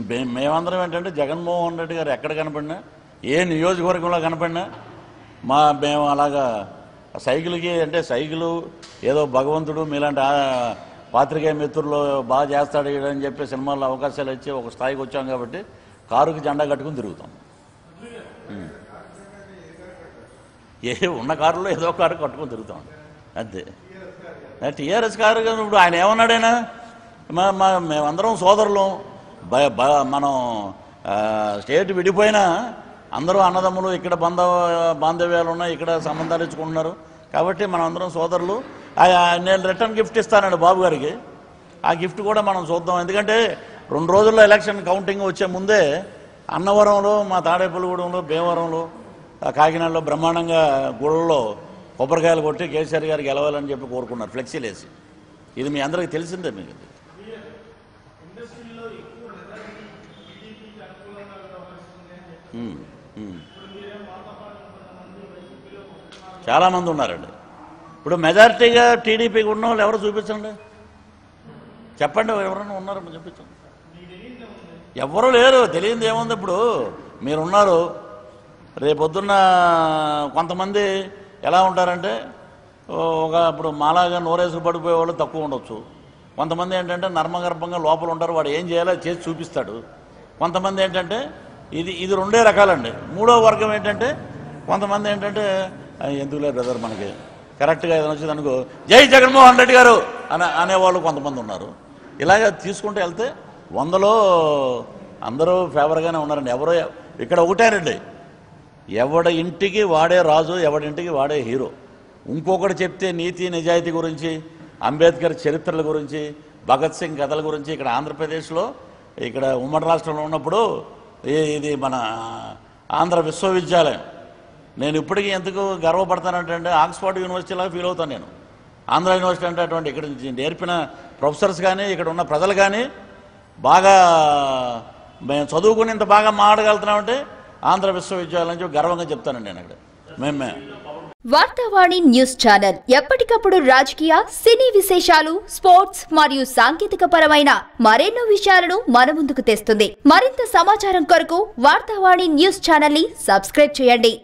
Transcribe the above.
మేమందరం ఏంటంటే జగన్మోహన్ రెడ్డి గారు ఎక్కడ కనపడినా, ఏ నియోజకవర్గంలో కనపడినా మేము అలాగా సైకిల్కి అంటే సైకిలు ఏదో భగవంతుడు మీలాంటి పాత్రికేయ మిత్రులు బాగా చేస్తాడు అని చెప్పి సినిమాల్లో అవకాశాలు ఇచ్చి ఒక స్థాయికి వచ్చాం కాబట్టి కారుకి జెండా కట్టుకుని తిరుగుతాం. ఉన్న కారులో ఏదో కారు కట్టుకుని తిరుగుతాం అంతే. టీఆర్ఎస్ కారు ఇప్పుడు ఆయన ఏమన్నాడైనా మేమందరం సోదరులం, మనం స్టేట్ విడిపోయినా అందరూ అన్నదమ్ములు, ఇక్కడ బాంధవ్యాలు ఉన్నాయి, ఇక్కడ సంబంధాలు ఇచ్చుకుంటున్నారు కాబట్టి మనం అందరం సోదరులు. నేను రిటర్న్ గిఫ్ట్ ఇస్తానండి బాబు గారికి. ఆ గిఫ్ట్ కూడా మనం చూద్దాం. ఎందుకంటే 2 రోజుల్లో ఎలక్షన్ కౌంటింగ్ వచ్చే ముందే అన్నవరంలో, మా తాడేపల్లిగూడెంలో, భీమవరంలో, కాకినాడలో బ్రహ్మాండంగా గుళ్ళలో కొబ్బరికాయలు కొట్టి కేసీఆర్ గారు గెలవాలని చెప్పి కోరుకున్నారు ఫ్లెక్సీలు వేసి. ఇది మీ అందరికీ తెలిసిందే. మీకు చాలామంది ఉన్నారండి. ఇప్పుడు మెజారిటీగా టీడీపీకి ఉన్న వాళ్ళు ఎవరు చూపించండి, చెప్పండి. ఎవరైనా ఉన్నారో చూపించండి. ఎవరు లేరు, తెలియదు ఏముంది. ఇప్పుడు మీరున్నారు, రేపొద్దున్న కొంతమంది ఎలా ఉంటారంటే ఇప్పుడు మాలాగా నోరేసుకు పడిపోయే వాళ్ళు తక్కువ ఉండొచ్చు. కొంతమంది ఏంటంటే నర్మగర్భంగా లోపల ఉంటారు, వాడు ఏం చేయాలో చేసి చూపిస్తాడు. కొంతమంది ఏంటంటే ఇది 2 రకాలండి. 3వ వర్గం ఏంటంటే కొంతమంది ఏంటంటే ఎందుకు లేదు బ్రదర్ మనకి కరెక్ట్గా ఏదైనా వచ్చింది అనుకో జై జగన్మోహన్ రెడ్డి గారు అనేవాళ్ళు కొంతమంది ఉన్నారు. ఇలాగ తీసుకుంటూ వెళ్తే 100లో అందరూ ఫేవర్గానే ఉన్నారండి. ఎవరో ఇక్కడ ఒకటేనండి, ఎవడి ఇంటికి వాడే రాజు, ఎవడింటికి వాడే హీరో. ఇంకొకటి చెప్తే నీతి నిజాయితీ గురించి, అంబేద్కర్ చరిత్రల గురించి, భగత్ సింగ్ కథల గురించి ఇక్కడ ఆంధ్రప్రదేశ్లో ఇక్కడ ఉమ్మడి రాష్ట్రంలో ఉన్నప్పుడు ఇది మన ఆంధ్ర విశ్వవిద్యాలయం. నేను ఇప్పటికీ ఎందుకు గర్వపడతానంటే ఆక్స్ఫర్డ్ యూనివర్సిటీలాగా ఫీల్ అవుతాను నేను. ఆంధ్ర యూనివర్సిటీ అంటే అటువంటి ఇక్కడ నేర్పిన ప్రొఫెసర్స్ కానీ ఇక్కడ ఉన్న ప్రజలు కానీ బాగా మేము చదువుకుని ఇంత బాగా మాట్లాడగలుగుతున్నామంటే ఆంధ్ర విశ్వవిద్యాలయం నుంచి గర్వంగా చెప్తానండి నేను. అక్కడ మేమే వార్తావాణి న్యూస్ ఛానల్ ఎప్పటికప్పుడు రాజకీయ, సినీ విశేషాలు, స్పోర్ట్స్ మరియు సాంకేతిక పరమైన మరెన్నో విషయాలను మన ముందుకు తెస్తుంది. మరింత సమాచారం కొరకు వార్తావాణి న్యూస్ ఛానల్ ని సబ్స్క్రైబ్ చేయండి.